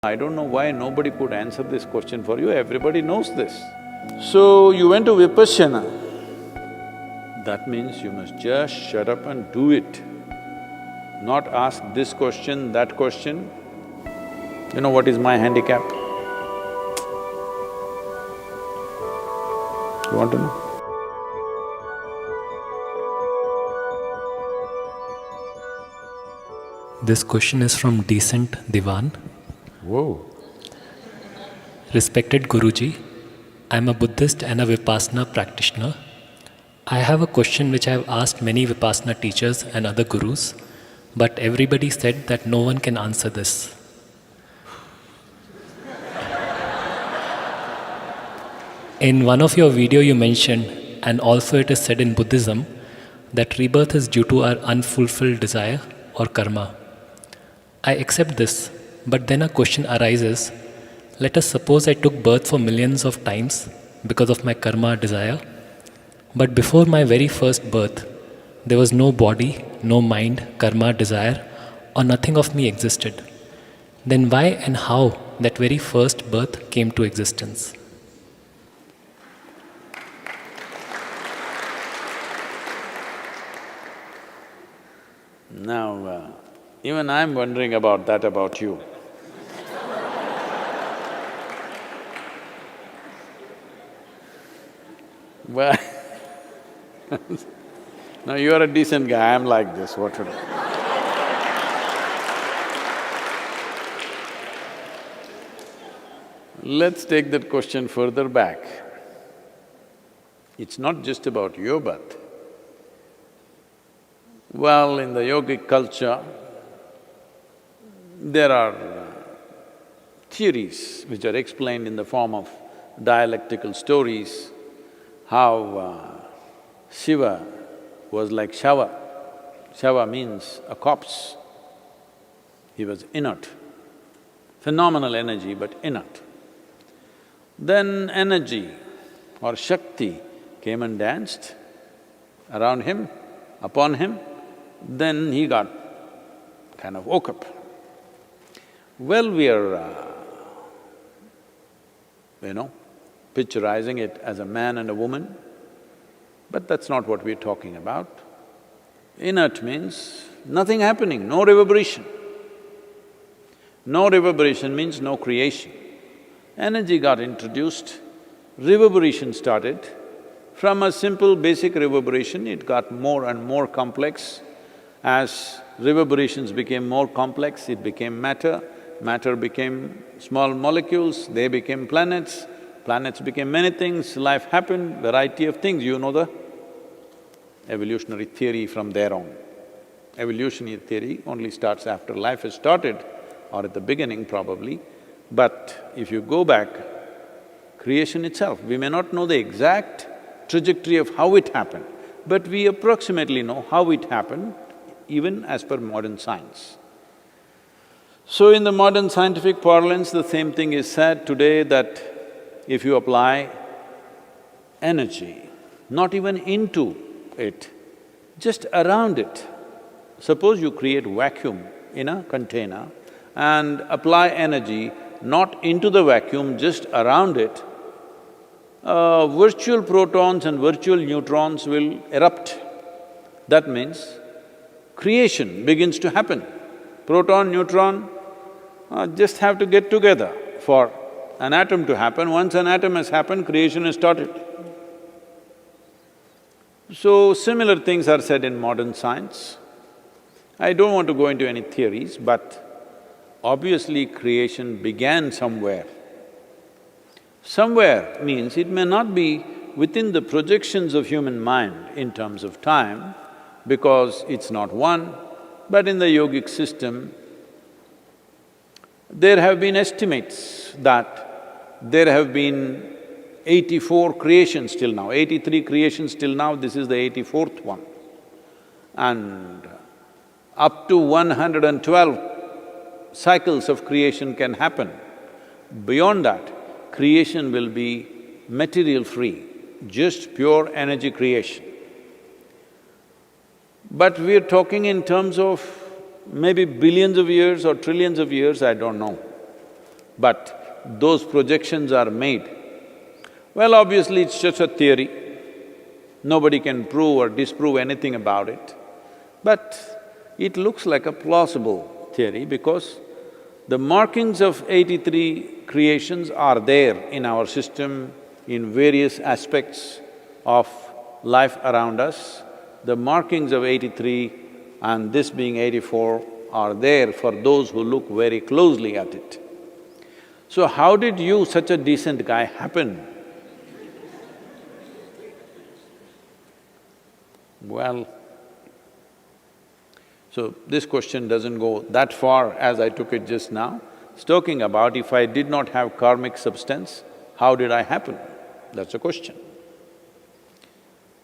I don't know why nobody could answer this question for you, everybody knows this. So, you went to vipassana. That means you must just shut up and do it, not ask this question, that question. You know what is my handicap? You want to know? This question is from Decent Divan. Whoa. Respected Guruji, I am a Buddhist and a vipassana practitioner. I have a question which I have asked many vipassana teachers and other gurus, but everybody said that no one can answer this. In one of your video you mentioned, and also it is said in Buddhism, that rebirth is due to our unfulfilled desire or karma. I accept this, but then a question arises. Let us suppose I took birth for millions of times because of my karma desire, but before my very first birth, there was no body, no mind, karma, desire, or nothing of me existed. Then why and how that very first birth came to existence? Now, even I'm wondering about that about you. Well, no, you are a decent guy, I'm like this, what to do? Let's take that question further back. It's not just about your birth. Well, in the yogic culture, there are theories which are explained in the form of dialectical stories, how Shiva was like Shava. Shava means a corpse. He was inert, phenomenal energy but inert. Then energy or Shakti came and danced around him, upon him, then he got kind of woke up. Well, we are, picturizing it as a man and a woman, but that's not what we're talking about. Inert means nothing happening, no reverberation. No reverberation means no creation. Energy got introduced, reverberation started. From a simple basic reverberation, it got more and more complex. As reverberations became more complex, it became matter, matter became small molecules, they became planets, planets became many things, life happened, variety of things. You know the evolutionary theory from there on. Evolutionary theory only starts after life has started or at the beginning probably, but if you go back, creation itself, we may not know the exact trajectory of how it happened, but we approximately know how it happened even as per modern science. So in the modern scientific parlance, the same thing is said today that if you apply energy, not even into it, just around it, suppose you create vacuum in a container and apply energy not into the vacuum, just around it, virtual protons and virtual neutrons will erupt. That means creation begins to happen. Proton, neutron just have to get together for an atom to happen. Once an atom has happened, creation has started. So, similar things are said in modern science. I don't want to go into any theories, but obviously creation began somewhere. Somewhere means it may not be within the projections of human mind in terms of time, because it's not one, but in the yogic system, there have been estimates that there have been 84 creations till now, 83 creations till now, this is the 84th one. And up to 112 cycles of creation can happen. Beyond that, creation will be material-free, just pure energy creation. But we're talking in terms of maybe billions of years or trillions of years, I don't know. but those projections are made. Well, obviously it's just a theory, nobody can prove or disprove anything about it, but it looks like a plausible theory because the markings of 83 creations are there in our system in various aspects of life around us. The markings of 83 and this being 84 are there for those who look very closely at it. So how did you, such a decent guy, happen? Well, so this question doesn't go that far as I took it just now. It's talking about if I did not have karmic substance, how did I happen? That's a question.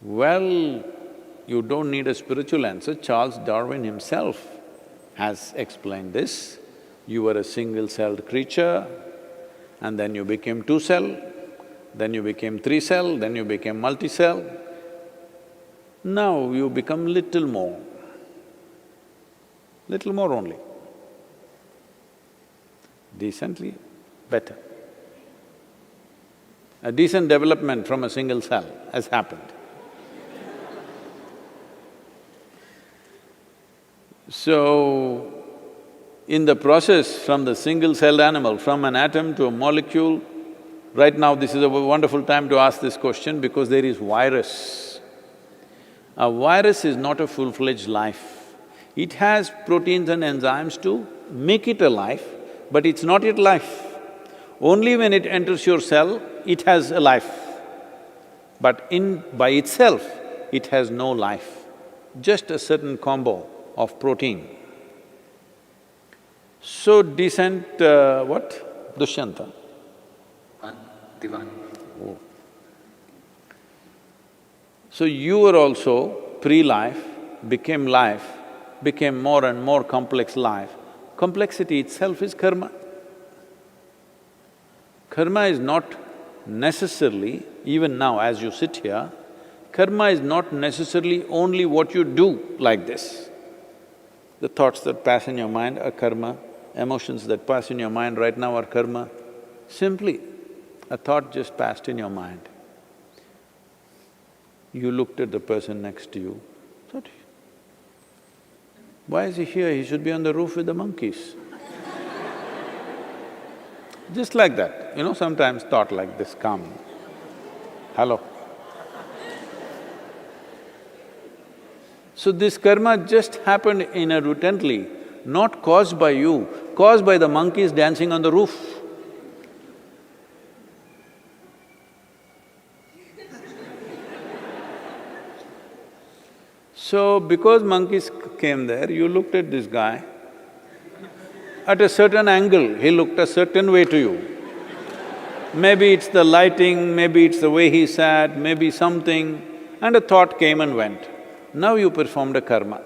Well, you don't need a spiritual answer. Charles Darwin himself has explained this. You were a single-celled creature, and then you became two-cell, then you became three-cell, then you became multi-cell. Now you become little more only. Decently better. A decent development from a single cell has happened. So, in the process from the single-celled animal, from an atom to a molecule, right now this is a wonderful time to ask this question because there is virus. A virus is not a full-fledged life. It has proteins and enzymes to make it alive, but it's not yet life. Only when it enters your cell, it has a life. But by itself, it has no life, just a certain combo of protein. So decent, what? Dushyanta? Divan. Oh. So you were also pre-life, became life, became more and more complex life. Complexity itself is karma. Karma is not necessarily, even now as you sit here, karma is not necessarily only what you do like this. The thoughts that pass in your mind are karma, emotions that pass in your mind right now are karma. Simply, a thought just passed in your mind. You looked at the person next to you, thought, why is he here? He should be on the roof with the monkeys. Just like that, sometimes thought like this come. Hello. So this karma just happened inadvertently, not caused by you, caused by the monkeys dancing on the roof. So, because monkeys came there, you looked at this guy, at a certain angle, he looked a certain way to you. Maybe it's the lighting, maybe it's the way he sat, maybe something, and a thought came and went. Now you performed a karma.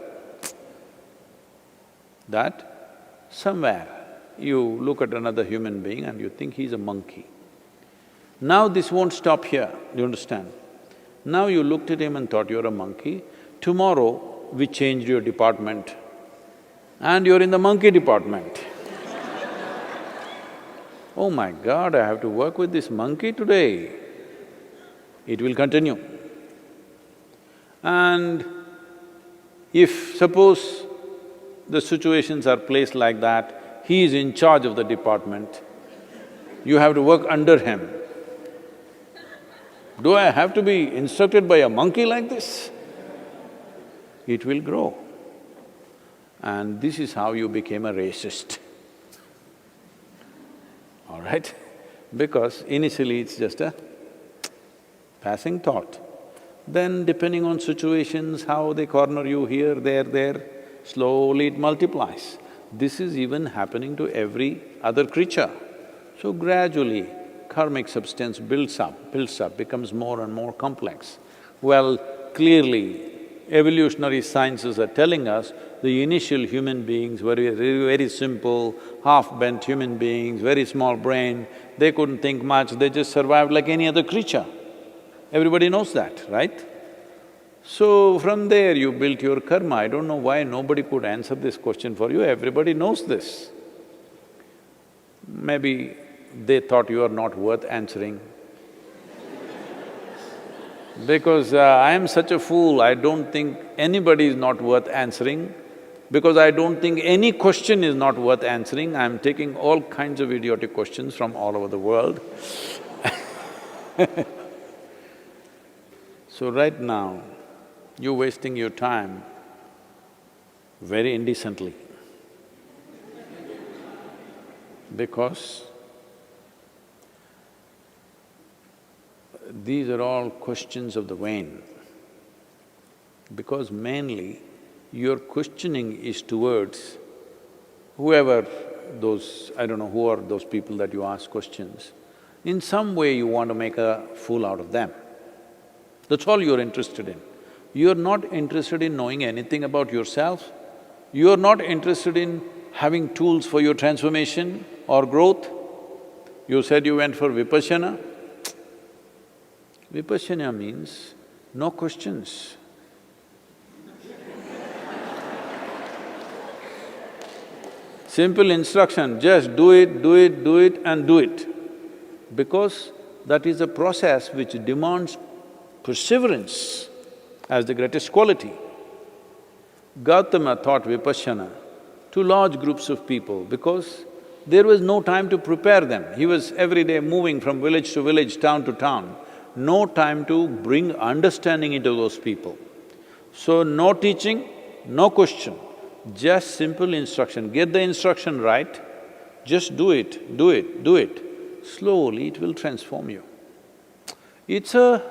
That somewhere you look at another human being and you think he's a monkey. Now this won't stop here, do you understand? Now you looked at him and thought you're a monkey. Tomorrow, we changed your department and you're in the monkey department. Oh my God, I have to work with this monkey today. It will continue. And if suppose the situations are placed like that, he is in charge of the department, you have to work under him. Do I have to be instructed by a monkey like this? It will grow. And this is how you became a racist. All right? Because initially it's just a passing thought. Then depending on situations, how they corner you here, there, slowly it multiplies. This is even happening to every other creature. So gradually, karmic substance builds up, becomes more and more complex. Well, clearly, evolutionary sciences are telling us the initial human beings were very simple, half-bent human beings, very small brain, they couldn't think much, they just survived like any other creature. Everybody knows that, right? So from there you built your karma. I don't know why nobody could answer this question for you, everybody knows this. Maybe they thought you are not worth answering. Because I am such a fool, I don't think anybody is not worth answering. Because I don't think any question is not worth answering, I'm taking all kinds of idiotic questions from all over the world. So right now, you're wasting your time very indecently. Because these are all questions of the vain. Because mainly, your questioning is towards whoever those… I don't know who are those people that you ask questions. In some way you want to make a fool out of them. That's all you're interested in. You're not interested in knowing anything about yourself. You're not interested in having tools for your transformation or growth. You said you went for vipassana. Vipassana means no questions. Simple instruction, just do it, do it, do it and do it. Because that is a process which demands perseverance as the greatest quality. Gautama taught vipassana to large groups of people because there was no time to prepare them. He was every day moving from village to village, town to town, no time to bring understanding into those people. So no teaching, no question, just simple instruction. Get the instruction right, just do it, do it, do it. Slowly it will transform you. It's a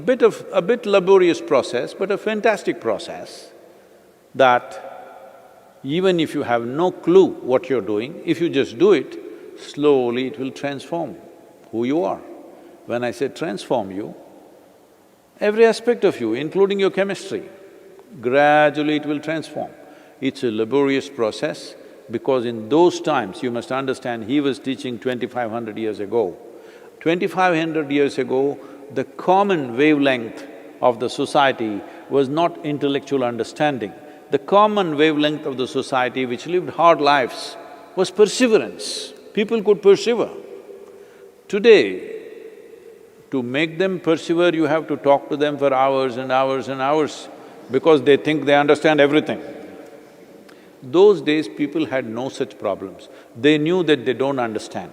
bit laborious process, but a fantastic process that even if you have no clue what you're doing, if you just do it, slowly it will transform who you are. When I say transform you, every aspect of you, including your chemistry, gradually it will transform. It's a laborious process because in those times, you must understand, he was teaching 2500 years ago. 2500 years ago, the common wavelength of the society was not intellectual understanding. The common wavelength of the society which lived hard lives was perseverance. People could persevere. Today, to make them persevere, you have to talk to them for hours and hours and hours because they think they understand everything. Those days, people had no such problems. They knew that they don't understand.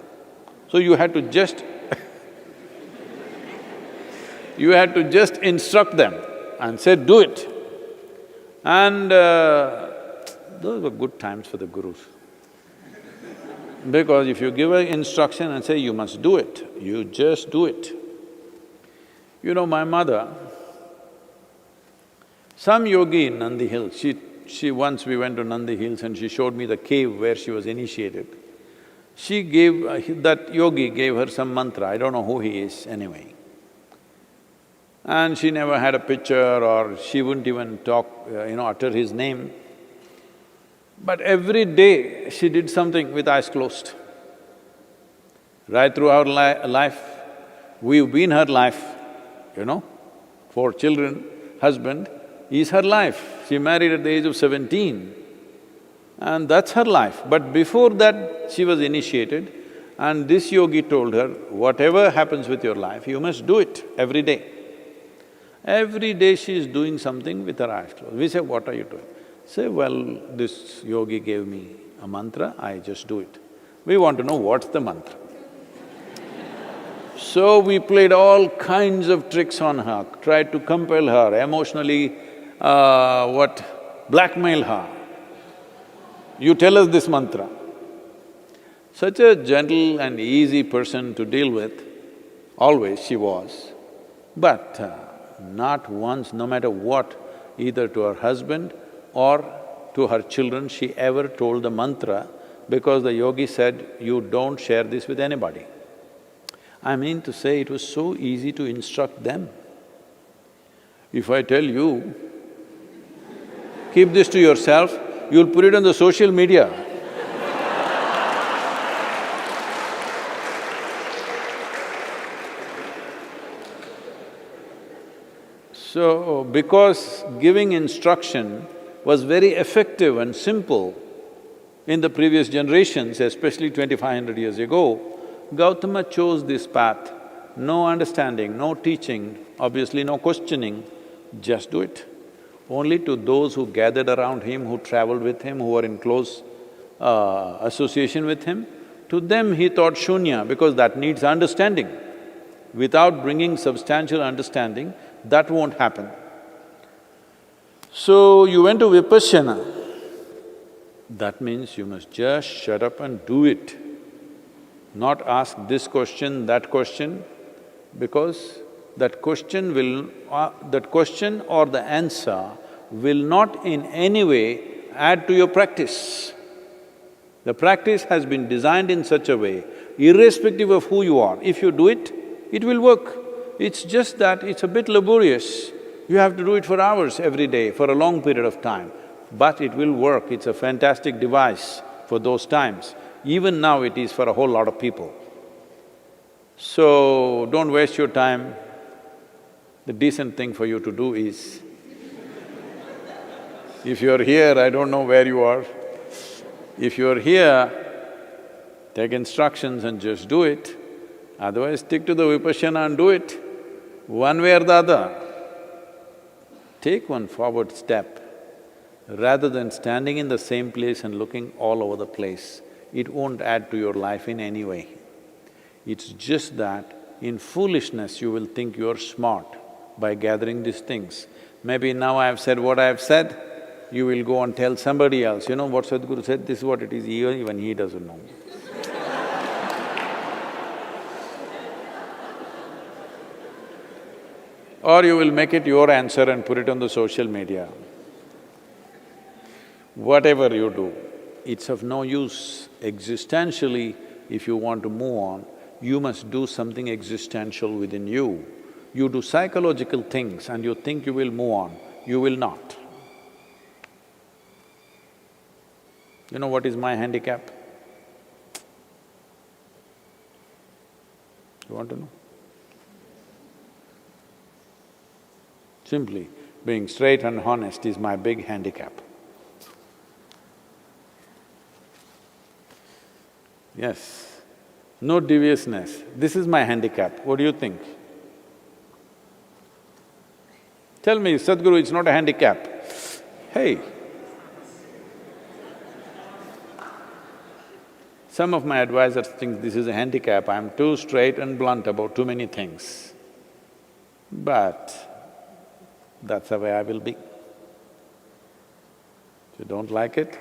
So you had to just you had to just instruct them and say, do it. And those were good times for the gurus. Because if you give an instruction and say, you must do it, you just do it. You know, my mother, some yogi in Nandi Hills, once we went to Nandi Hills and she showed me the cave where she was initiated. She gave… that yogi gave her some mantra, I don't know who he is anyway. And she never had a picture or she wouldn't even talk, utter his name. But every day she did something with eyes closed. Right through our life, we've been her life, 4 children, husband is her life. She married at the age of 17 and that's her life. But before that, she was initiated and this yogi told her, whatever happens with your life, you must do it every day. Every day she is doing something with her eyes closed. We say, what are you doing? Say, well, this yogi gave me a mantra, I just do it. We want to know what's the mantra. So we played all kinds of tricks on her, tried to compel her, emotionally, blackmail her. You tell us this mantra. Such a gentle and easy person to deal with, always she was. But not once, no matter what, either to her husband or to her children, she ever told the mantra because the yogi said, you don't share this with anybody. I mean to say, it was so easy to instruct them. If I tell you, keep this to yourself, you'll put it on the social media. So, because giving instruction was very effective and simple, In the previous generations, especially 2500 years ago, Gautama chose this path. No understanding, no teaching, obviously no questioning, just do it. Only to those who gathered around him, who traveled with him, who were in close association with him, to them he taught shunya because that needs understanding. Without bringing substantial understanding, that won't happen. So you went to vipassana. That means you must just shut up and do it. Not ask this question, that question, because that question or the answer will not in any way add to your practice. The practice has been designed in such a way, irrespective of who you are, if you do it, it will work. It's just that it's a bit laborious. You have to do it for hours every day, for a long period of time. But it will work, it's a fantastic device for those times. Even now it is for a whole lot of people. So, don't waste your time. The decent thing for you to do is, if you're here, I don't know where you are, if you're here, take instructions and just do it. Otherwise, stick to the vipassana and do it, one way or the other. Take one forward step. Rather than standing in the same place and looking all over the place, it won't add to your life in any way. It's just that in foolishness you will think you're smart by gathering these things. Maybe now I have said what I have said, you will go and tell somebody else, you know what Sadhguru said, this is what it is, even he doesn't know. Or you will make it your answer and put it on the social media. Whatever you do, it's of no use. Existentially, if you want to move on, you must do something existential within you. You do psychological things and you think you will move on, you will not. You know what is my handicap? You want to know? Simply, being straight and honest is my big handicap. Yes, no deviousness, this is my handicap, what do you think? Tell me, Sadhguru, it's not a handicap. Hey! Some of my advisors think this is a handicap, I'm too straight and blunt about too many things. But that's the way I will be. If you don't like it,